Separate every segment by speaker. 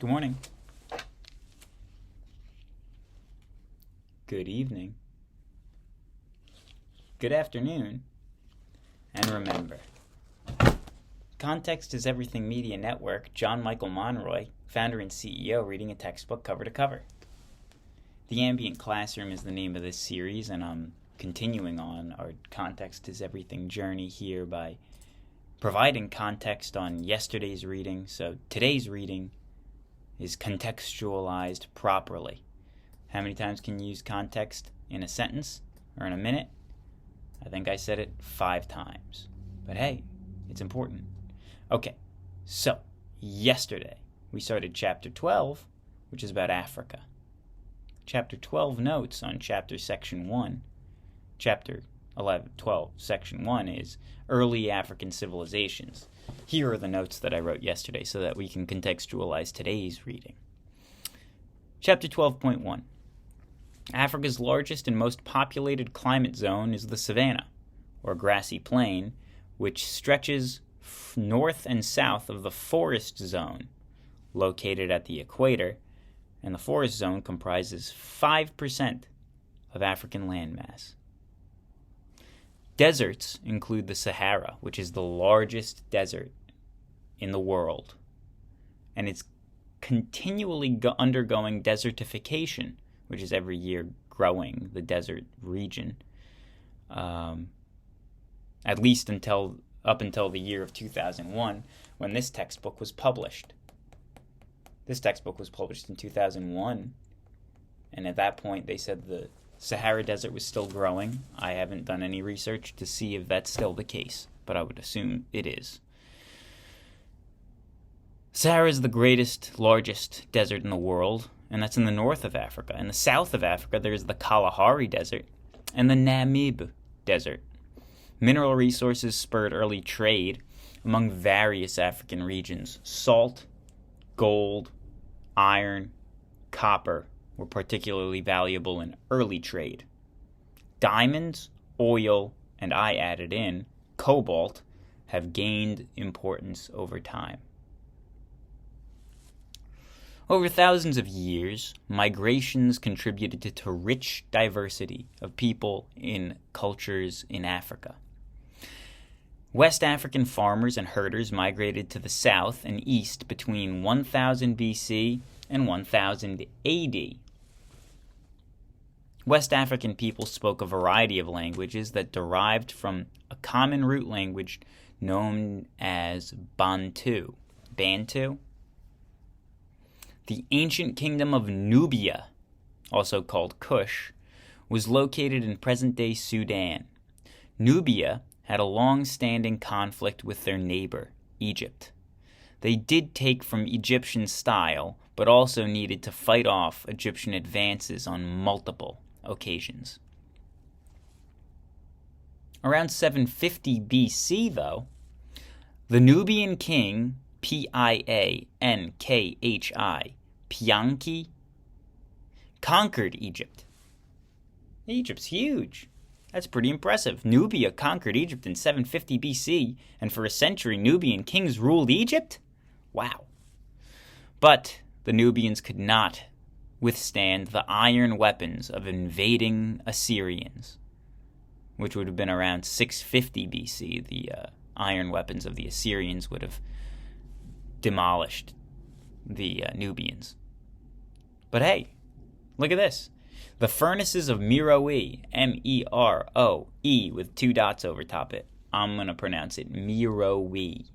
Speaker 1: Good morning. Good evening. Good afternoon. And remember, Context is Everything Media Network, John Michael Monroy, founder and CEO, reading a textbook cover to cover. The Ambient Classroom is the name of this series, and I'm continuing on our Context is Everything journey here by providing context on yesterday's reading. So today's reading is contextualized properly. How many times can you use context in a sentence or in a minute? I think I said it 5 times. But hey, it's important. Okay, so yesterday we started chapter 12, which is about Africa. Chapter 12 notes on chapter section 1. Chapter 12, section 1 is early African civilizations. Here are the notes that I wrote yesterday so that we can contextualize today's reading. Chapter 12.1. Africa's largest and most populated climate zone is the savanna, or grassy plain, which stretches north and south of the forest zone, located at the equator, and the forest zone comprises 5% of African landmass. Deserts include the Sahara, which is the largest desert in the world, and it's continually undergoing desertification, which is every year growing the desert region, at least up until the year of 2001, when this textbook was published. This textbook was published in 2001, and at that point they said the Sahara Desert was still growing. I haven't done any research to see if that's still the case, but I would assume it is. Sahara is the largest desert in the world, and that's in the north of Africa. In the south of Africa, there's the Kalahari Desert and the Namib Desert. Mineral resources spurred early trade among various African regions. Salt, gold, iron, copper were particularly valuable in early trade. Diamonds, oil, and I added in, cobalt, have gained importance over time. Over thousands of years, migrations contributed to rich diversity of people in cultures in Africa. West African farmers and herders migrated to the south and east between 1000 BC and 1000 AD. West African people spoke a variety of languages that derived from a common root language known as Bantu. Bantu? The ancient kingdom of Nubia, also called Kush, was located in present-day Sudan. Nubia had a long-standing conflict with their neighbor, Egypt. They did take from Egyptian style, but also needed to fight off Egyptian advances on multiple occasions. Around 750 BC, though, the Nubian king, Piankhi, Pianki, conquered Egypt. Egypt's huge. That's pretty impressive. Nubia conquered Egypt in 750 BC, and for a century, Nubian kings ruled Egypt? Wow. But the Nubians could not withstand the iron weapons of invading Assyrians, which would have been around 650 BC. The iron weapons of the Assyrians would have demolished the Nubians. But hey, look at this. The furnaces of Meroe, Meroe, with 2 dots over top it. I'm going to pronounce it Meroe.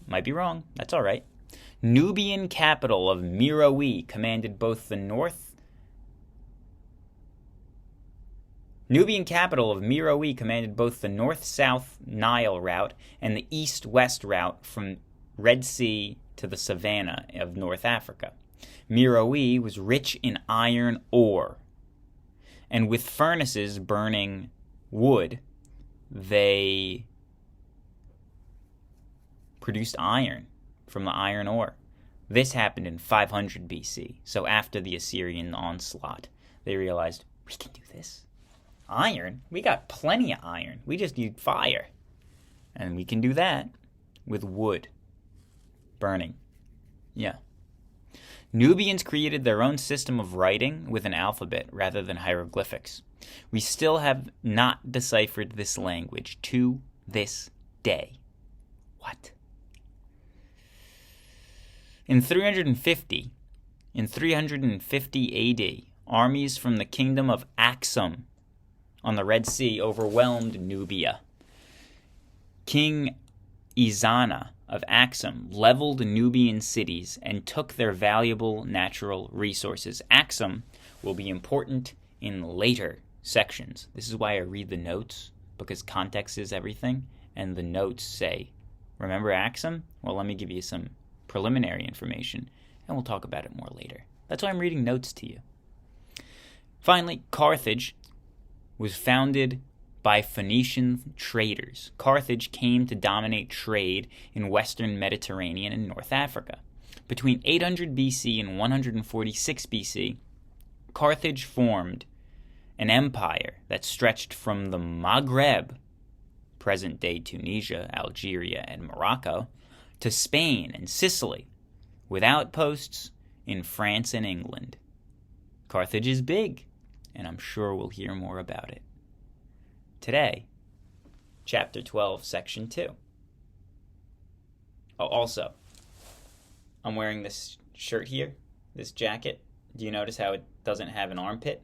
Speaker 1: Might be wrong. That's all right. Nubian capital of Meroe commanded both the north-south Nile route and the east-west route from Red Sea to the savanna of North Africa. Meroe was rich in iron ore, and with furnaces burning wood, they produced iron from the iron ore. This happened in 500 BC, so after the Assyrian onslaught, they realized, we can do this. Iron? We got plenty of iron. We just need fire. And we can do that with wood burning. Yeah. Nubians created their own system of writing with an alphabet rather than hieroglyphics. We still have not deciphered this language to this day. What? In 350 AD, armies from the kingdom of Aksum on the Red Sea overwhelmed Nubia. King Ezana of Aksum leveled Nubian cities and took their valuable natural resources. Aksum will be important in later sections. This is why I read the notes, because context is everything, and the notes say, remember Aksum? Well, let me give you some preliminary information, and we'll talk about it more later. That's why I'm reading notes to you. Finally, Carthage was founded by Phoenician traders. Carthage came to dominate trade in western Mediterranean and North Africa. Between 800 BC and 146 BC, Carthage formed an empire that stretched from the Maghreb, present-day Tunisia, Algeria, and Morocco, to Spain and Sicily, with outposts in France and England. Carthage is big, and I'm sure we'll hear more about it. Today, Chapter 12, Section 2. Oh, also, I'm wearing this shirt here, this jacket. Do you notice how it doesn't have an armpit?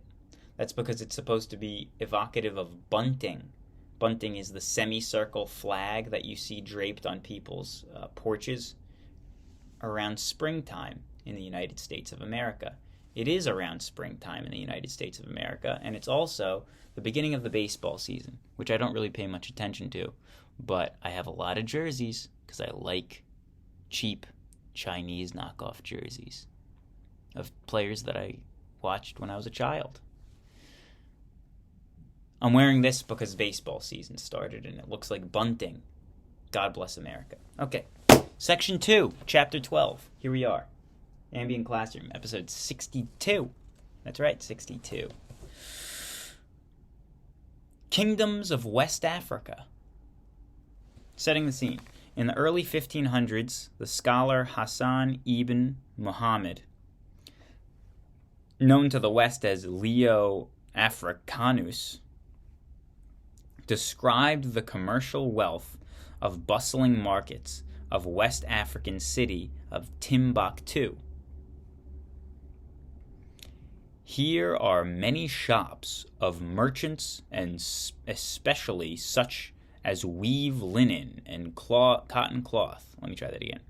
Speaker 1: That's because it's supposed to be evocative of bunting. Bunting is the semicircle flag that you see draped on people's porches around springtime in the United States of America. It is around springtime in the United States of America, and it's also the beginning of the baseball season, which I don't really pay much attention to, but I have a lot of jerseys because I like cheap Chinese knockoff jerseys of players that I watched when I was a child. I'm wearing this because baseball season started and it looks like bunting. God bless America. Okay, Section 2, Chapter 12. Here we are. Ambient Classroom, episode 62. That's right, 62. Kingdoms of West Africa. Setting the scene. In the early 1500s, the scholar Hassan ibn Muhammad, known to the West as Leo Africanus, described the commercial wealth of bustling markets of West African city of Timbuktu. Here are many shops of merchants, and especially such as weave linen and cotton cloth. Let me try that again.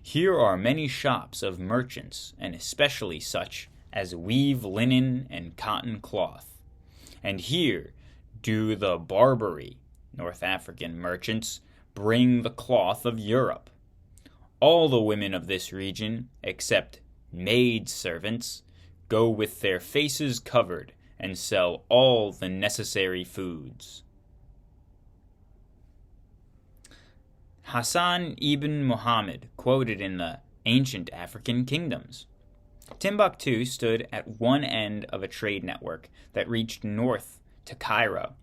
Speaker 1: Here are many shops of merchants, and especially such as weave linen and cotton cloth. And here do the Barbary, North African merchants, bring the cloth of Europe. All the women of this region, except maid servants, go with their faces covered and sell all the necessary foods. Hassan ibn Muhammad quoted in the ancient African kingdoms. Timbuktu stood at one end of a trade network that reached north to Cairo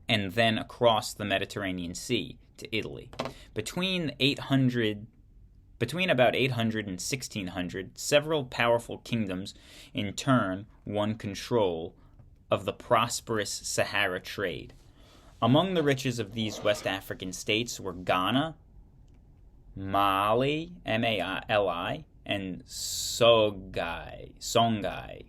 Speaker 1: and then across the Mediterranean Sea to Italy. Between about 800 and 1600, several powerful kingdoms in turn won control of the prosperous Sahara trade. Among the riches of these West African states were Ghana, Mali, Mali, and Songhai, Songhai.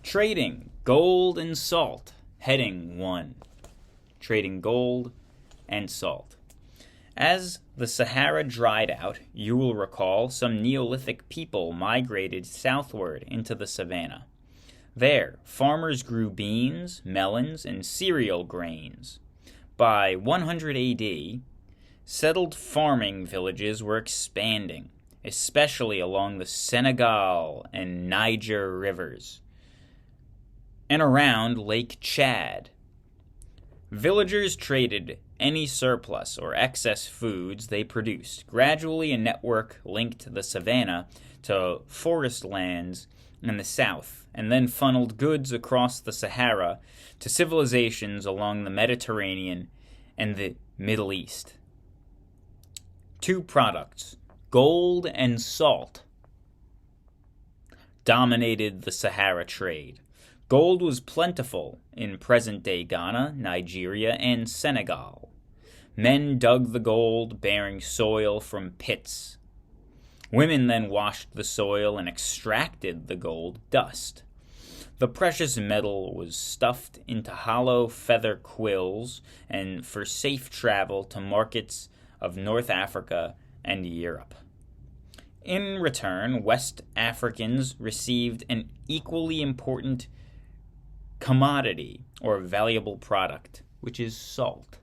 Speaker 1: Trading gold and salt. Heading 1. Trading gold and salt. As the Sahara dried out, you will recall some Neolithic people migrated southward into the savannah. There, farmers grew beans, melons, and cereal grains. By 100 AD, settled farming villages were expanding, especially along the Senegal and Niger rivers, and around Lake Chad. Villagers traded any surplus or excess foods they produced. Gradually, a network linked the savannah to forest lands in the south, and then funneled goods across the Sahara to civilizations along the Mediterranean and the Middle East. Two products, gold and salt, dominated the Sahara trade. Gold was plentiful in present-day Ghana, Nigeria, and Senegal. Men dug the gold, bearing soil from pits. Women then washed the soil and extracted the gold dust. The precious metal was stuffed into hollow feather quills and for safe travel to markets of North Africa and Europe. In return, West Africans received an equally important commodity or valuable product, which is salt.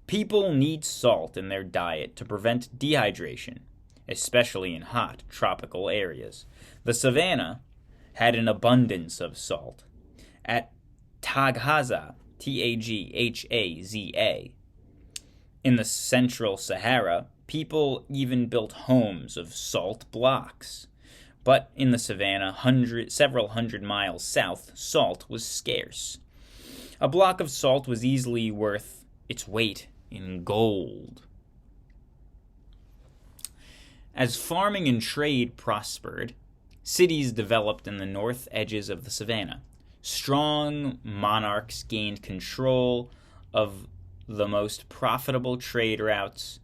Speaker 1: People need salt in their diet to prevent dehydration, especially in hot tropical areas. The savannah had an abundance of salt. At Taghaza, Taghaza, in the central Sahara, people even built homes of salt blocks. But in the savannah, several hundred miles south, salt was scarce. A block of salt was easily worth its weight in gold. As farming and trade prospered, cities developed in the north edges of the savannah. Strong monarchs gained control of the most profitable trade routes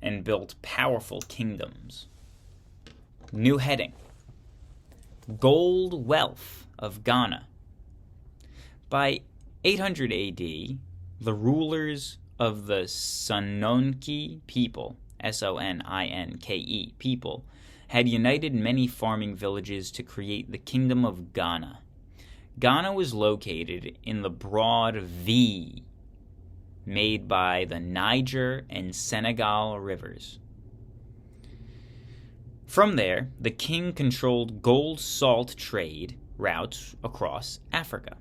Speaker 1: and built powerful kingdoms. New heading: Gold Wealth of Ghana. By 800 AD, the rulers of the Songhai people, Soninke people, had united many farming villages to create the Kingdom of Ghana. Ghana was located in the broad V made by the Niger and Senegal rivers. From there, the king controlled gold-salt trade routes across Africa.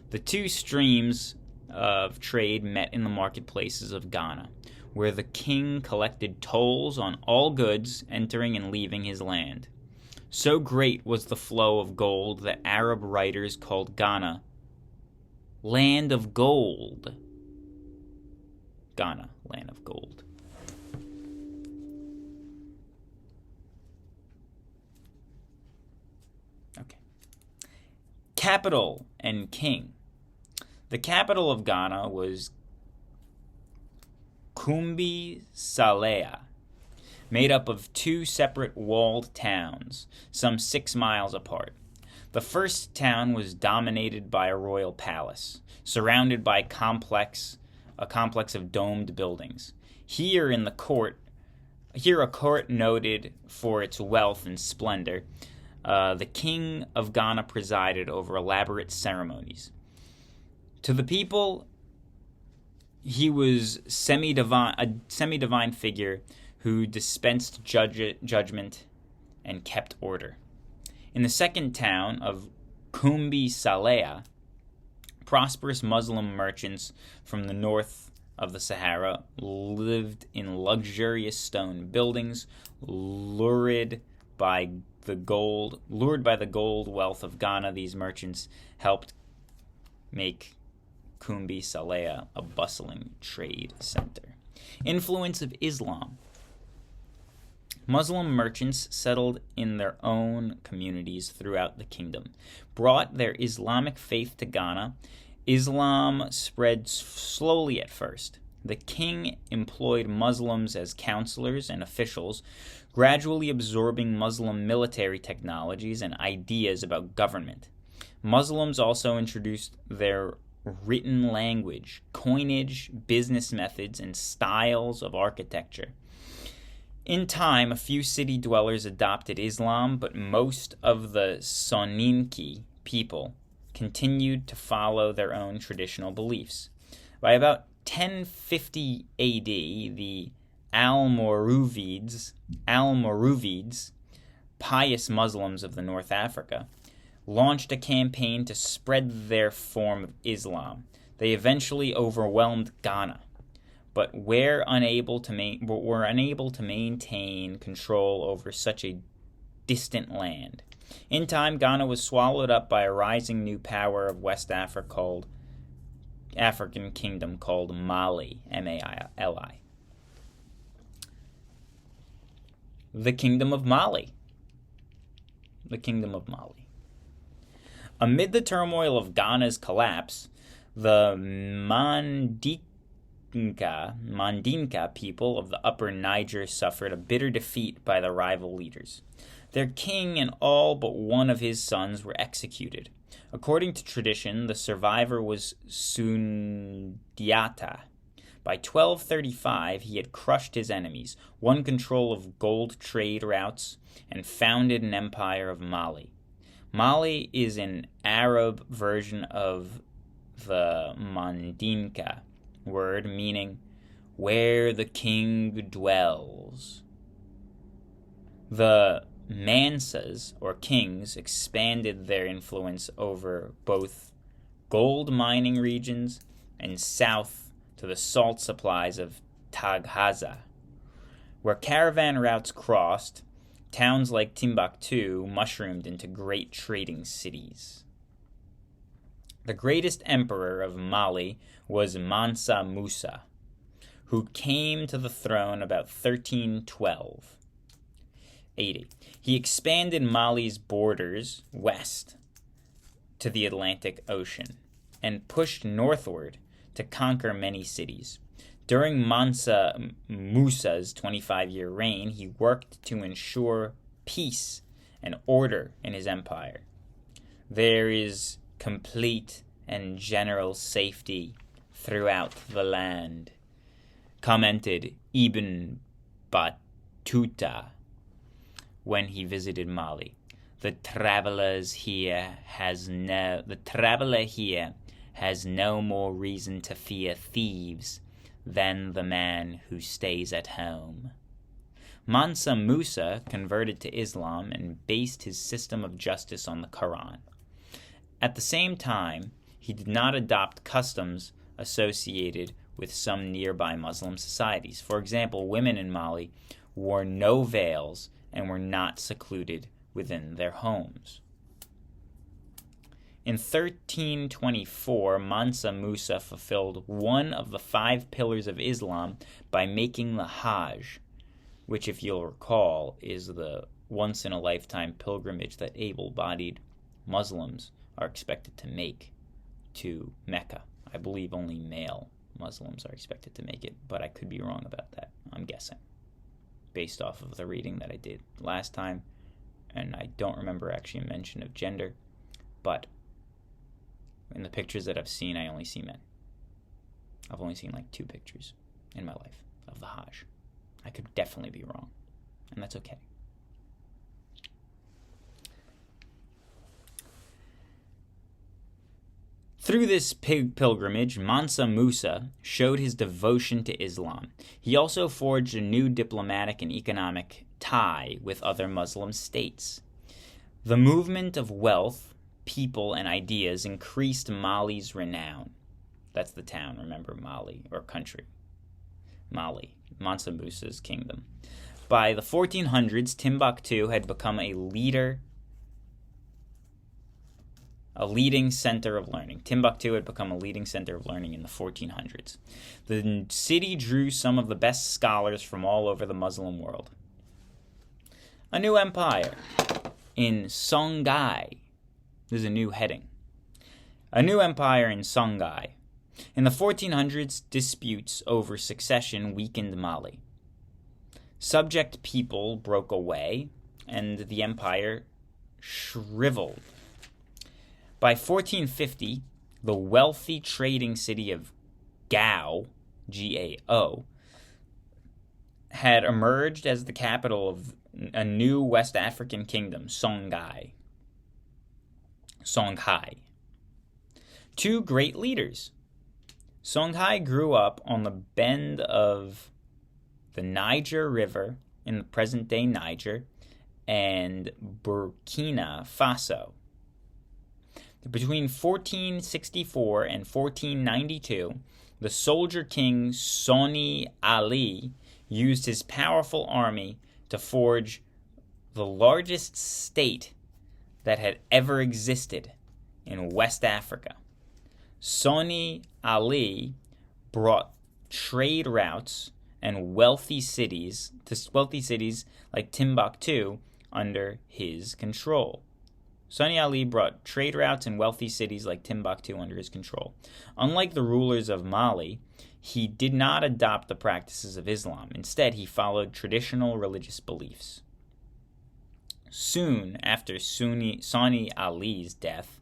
Speaker 1: The two streams of trade met in the marketplaces of Ghana, where the king collected tolls on all goods entering and leaving his land. So great was the flow of gold that Arab writers called Ghana Land of Gold. Ghana, Land of Gold. Okay. Capital and king. The capital of Ghana was Kumbi Salea, made up of two separate walled towns, some 6 miles apart. The first town was dominated by a royal palace, surrounded by a complex of domed buildings. Here a court noted for its wealth and splendor, the king of Ghana presided over elaborate ceremonies. To the people, he was a semi-divine figure who dispensed judgment and kept order. In the second town of Kumbi Salea, prosperous Muslim merchants from the north of the Sahara lived in luxurious stone buildings, lured by the gold wealth of Ghana. These merchants helped make Kumbi Salea a bustling trade center. Influence of Islam. Muslim merchants settled in their own communities throughout the kingdom, brought their Islamic faith to Ghana. Islam spread slowly at first. The king employed Muslims as counselors and officials, gradually absorbing Muslim military technologies and ideas about government. Muslims also introduced their written language, coinage, business methods, and styles of architecture. In time, a few city dwellers adopted Islam, but most of the Songhai people continued to follow their own traditional beliefs. By about 1050 AD, the Almoravids, pious Muslims of the North Africa, launched a campaign to spread their form of Islam. They eventually overwhelmed Ghana, but were unable to maintain control over such a distant land. In time, Ghana was swallowed up by a rising new power of West Africa called African kingdom called Mali, M-A-I-L-I. The Kingdom of Mali. The Kingdom of Mali. Amid the turmoil of Ghana's collapse, the Mandinka people of the upper Niger suffered a bitter defeat by the rival leaders. Their king and all but one of his sons were executed. According to tradition, the survivor was Sundiata. By 1235, he had crushed his enemies, won control of gold trade routes, and founded an empire of Mali. Mali is an Arab version of the Mandinka word meaning where the king dwells. The Mansas, or kings, expanded their influence over both gold mining regions and south to the salt supplies of Taghaza. Where caravan routes crossed, towns like Timbuktu mushroomed into great trading cities. The greatest emperor of Mali was Mansa Musa, who came to the throne about 1312 AD. He expanded Mali's borders west to the Atlantic Ocean and pushed northward to conquer many cities. During Mansa Musa's 25-year reign, he worked to ensure peace and order in his empire. There is complete and general safety throughout the land, commented Ibn Battuta when he visited Mali. The traveler here has no more reason to fear thieves than the man who stays at home. Mansa Musa converted to Islam and based his system of justice on the Quran. At the same time, he did not adopt customs associated with some nearby Muslim societies. For example, women in Mali wore no veils and were not secluded within their homes. In 1324, Mansa Musa fulfilled one of the 5 pillars of Islam by making the Hajj, which, if you'll recall, is the once-in-a-lifetime pilgrimage that able-bodied Muslims are expected to make to Mecca. I believe only male Muslims are expected to make it, but I could be wrong about that. I'm guessing, based off of the reading that I did last time, and I don't remember actually a mention of gender, but in the pictures that I've seen, I only see men. I've only seen like 2 pictures in my life of the Hajj. I could definitely be wrong, and that's okay. Through this pilgrimage, Mansa Musa showed his devotion to Islam. He also forged a new diplomatic and economic tie with other Muslim states. The movement of wealth, people, and ideas increased Mali's renown. That's the town, remember, Mali, or country. Mali, Mansa Musa's kingdom. By the 1400s, Timbuktu had become a leading center of learning. Timbuktu had become a leading center of learning in the 1400s. The city drew some of the best scholars from all over the Muslim world. A new empire in Songhai. There's a new heading. A new empire in Songhai. In the 1400s, disputes over succession weakened Mali. Subject people broke away, and the empire shriveled. By 1450, the wealthy trading city of Gao, G-A-O, had emerged as the capital of a new West African kingdom, Songhai. 2 great leaders. Songhai grew up on the bend of the Niger River in the present-day Niger and Burkina Faso. Between 1464 and 1492, the soldier king Soni Ali used his powerful army to forge the largest state that had ever existed in West Africa, Songhai Ali brought trade routes and wealthy cities like Timbuktu under his control. Songhai Ali brought trade routes and wealthy cities like Timbuktu under his control. Unlike the rulers of Mali, he did not adopt the practices of Islam. Instead, he followed traditional religious beliefs. Soon after Songhai Ali's death,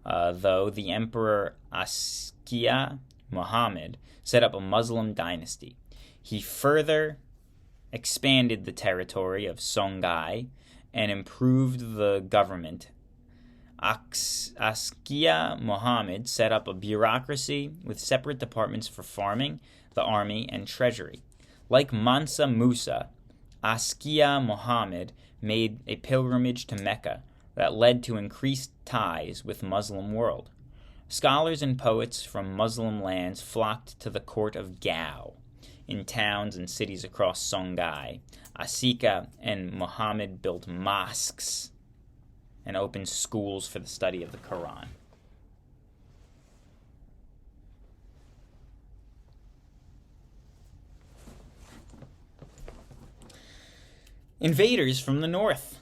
Speaker 1: though, the Emperor Askia Muhammad set up a Muslim dynasty. He further expanded the territory of Songhai and improved the government. Askia Muhammad set up a bureaucracy with separate departments for farming, the army, and treasury. Like Mansa Musa, Askia Muhammad made a pilgrimage to Mecca that led to increased ties with the Muslim world. Scholars and poets from Muslim lands flocked to the court of Gao. In towns and cities across Songhai, Asika and Muhammad built mosques and opened schools for the study of the Quran. Invaders from the north.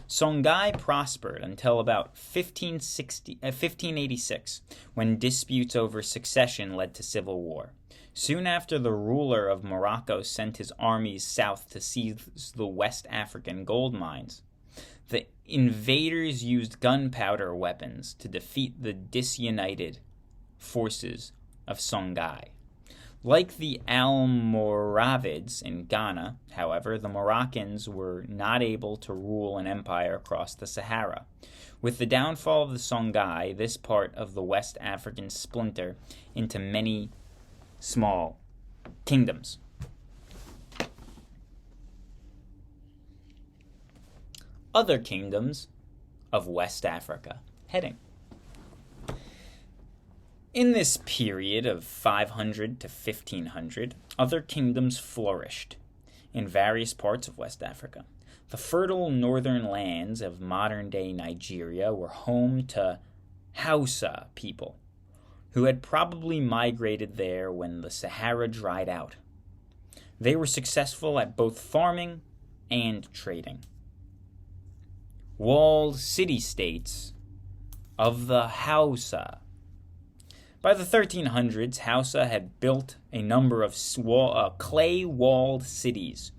Speaker 1: Songhai prospered until about 1586, when disputes over succession led to civil war. Soon after, the ruler of Morocco sent his armies south to seize the West African gold mines. The invaders used gunpowder weapons to defeat the disunited forces of Songhai. Like the Almoravids in Ghana, however, the Moroccans were not able to rule an empire across the Sahara. With the downfall of the Songhai, this part of the West African splintered into many small kingdoms. Other kingdoms of West Africa. Heading. In this period of 500 to 1500, other kingdoms flourished in various parts of West Africa. The fertile northern lands of modern-day Nigeria were home to Hausa people, who had probably migrated there when the Sahara dried out. They were successful at both farming and trading. Walled city-states of the Hausa. By the 1300s, Hausa had built a number of clay-walled cities.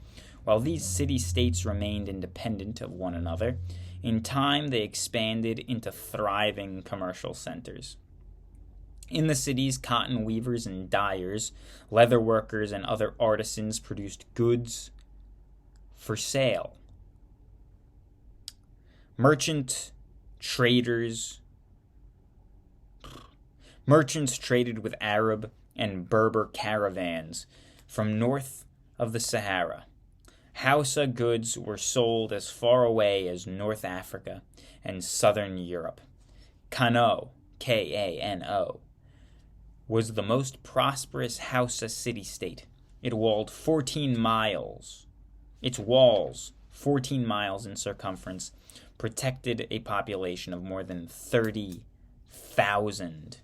Speaker 1: While these city-states remained independent of one another, in time they expanded into thriving commercial centers. In the cities, cotton weavers and dyers, leather workers, and other artisans produced goods for sale. Merchants traded with Arab and Berber caravans from north of the Sahara. Hausa goods were sold as far away as North Africa and southern Europe. Kano, Kano, was the most prosperous Hausa city-state. Its walls, 14 miles in circumference, protected a population of more than 30,000.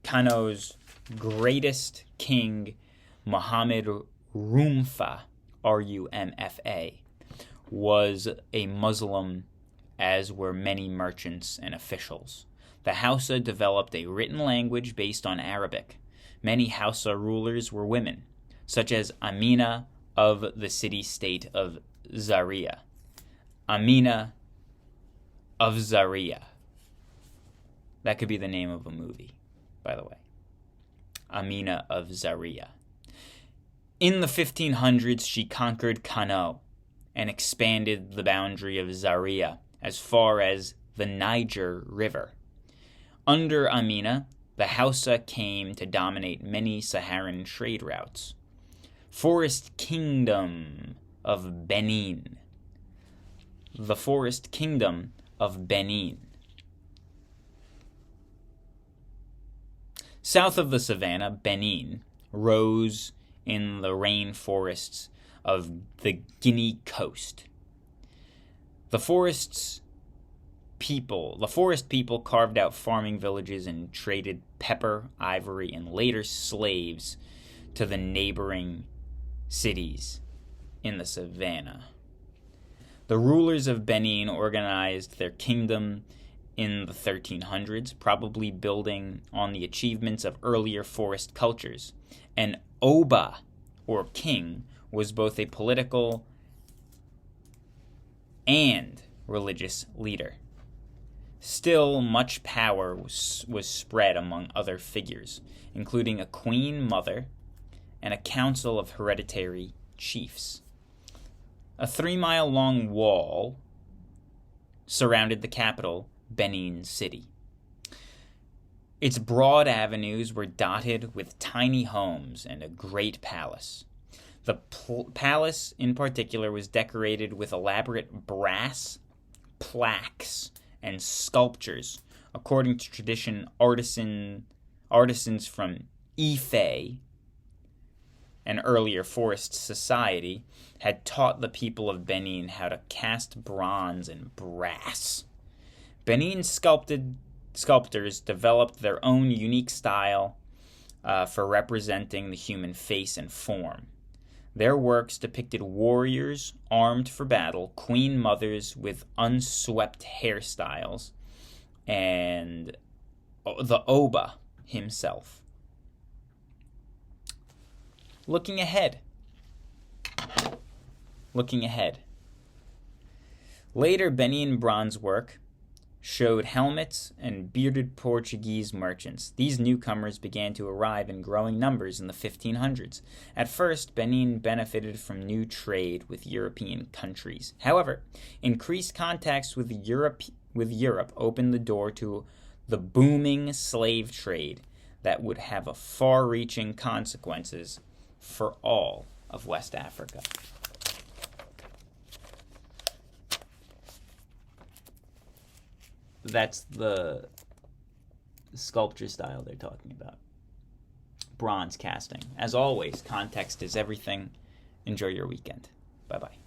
Speaker 1: Kano's greatest king, Muhammad Rumfa, Rumfa, was a Muslim, as were many merchants and officials. The Hausa developed a written language based on Arabic. Many Hausa rulers were women, such as Amina of the city-state of Zaria. Amina of Zaria. That could be the name of a movie, by the way. Amina of Zaria. In the 1500s, she conquered Kano and expanded the boundary of Zaria as far as the Niger River. Under Amina, the Hausa came to dominate many Saharan trade routes. Forest Kingdom of Benin. The Forest Kingdom of Benin. South of the savannah, Benin rose in the rainforests of the Guinea coast. The forest's the forest people carved out farming villages and traded pepper, ivory, and later slaves to the neighboring cities in the savannah. The rulers of Benin organized their kingdom in the 1300s, probably building on the achievements of earlier forest cultures. An Oba, or king, was both a political and religious leader. Still, much power was spread among other figures, including a queen mother and a council of hereditary chiefs. A 3-mile-long wall surrounded the capital, Benin City. Its broad avenues were dotted with tiny homes and a great palace. The palace, in particular, was decorated with elaborate brass plaques and sculptures. According to tradition, artisans from Ife, an earlier forest society, had taught the people of Benin how to cast bronze and brass. Benin sculptors developed their own unique style for representing the human face and form. Their works depicted warriors armed for battle, queen mothers with unswept hairstyles, and the Oba himself. Looking ahead. Later Benin bronze work showed helmets and bearded Portuguese merchants. These newcomers began to arrive in growing numbers in the 1500s. At first, Benin benefited from new trade with European countries. However, increased contacts with Europe opened the door to the booming slave trade that would have far-reaching consequences for all of West Africa. That's the sculpture style they're talking about. Bronze casting. As always, context is everything. Enjoy your weekend. Bye-bye.